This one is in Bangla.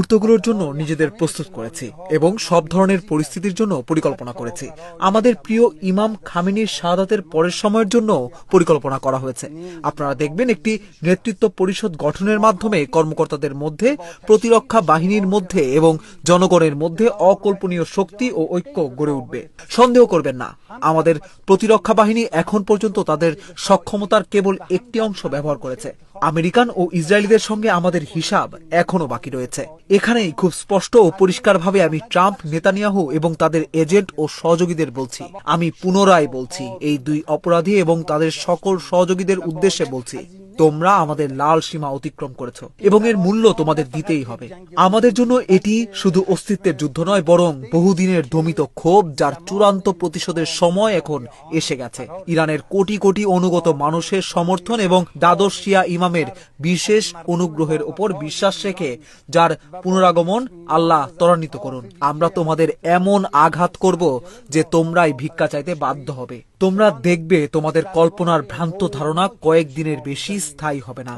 মুহূর্তগুলোর জন্য নিজেদের প্রস্তুত করেছি এবং সব ধরনের পরিস্থিতির জন্য পরিকল্পনা করেছি। আমাদের প্রিয় ইমাম খামেনির শাহাদাতের পরের সময়ের জন্য পরিকল্পনা করা হয়েছে। আপনারা দেখবেন একটি নেতৃত্ব পরিষদ গঠনের মাধ্যমে কর্মকর্তাদের মধ্যে, প্রতিরক্ষা বাহিনীর মধ্যে এবং জনগণের মধ্যে অকল্পনীয় শক্তি ও ঐক্য গড়ে উঠবে। সন্দেহ করবেন না, আমাদের প্রতিরক্ষা বাহিনী এখন পর্যন্ত তাদের সক্ষমতার কেবল একটি অংশ ব্যবহার করেছে। আমেরিকান ও ইসরায়েলিদের সঙ্গে আমাদের হিসাব এখনো বাকি রয়েছে। এখানেই খুব স্পষ্ট ও পরিষ্কারভাবে আমি ট্রাম্প, নেতানিয়াহু এবং তাদের এজেন্ট ও সহযোগীদের বলছি, আমি পুনরায় বলছি, এই দুই অপরাধী এবং তাদের সকল সহযোগীদের উদ্দেশ্যে বলছি, তোমরা আমাদের লাল সীমা অতিক্রম করেছো এবং এর মূল্য তোমাদের দিতেই হবে। আমাদের জন্য এটি শুধু অস্তিত্বের যুদ্ধ নয়, বরং বহুদিনের দমিত ক্ষোভ, যার চূড়ান্ত প্রতিশোধের সময় এখন এসে গেছে। ইরানের কোটি কোটি অনুগত মানুষের সমর্থন এবং দ্বাদশ শিয়া ইমামের বিশেষ অনুগ্রহের উপর বিশ্বাস রেখে যার পুনরাগমন আল্লাহ ত্বরান্বিত করুন। আমরা তোমাদের এমন আঘাত করব যে তোমরাই ভিক্ষা চাইতে বাধ্য হবে। তোমরা দেখবে তোমাদের কল্পনার ভ্রান্ত ধারণা কয়েকদিনের বেশি স্থায়ী হবে না।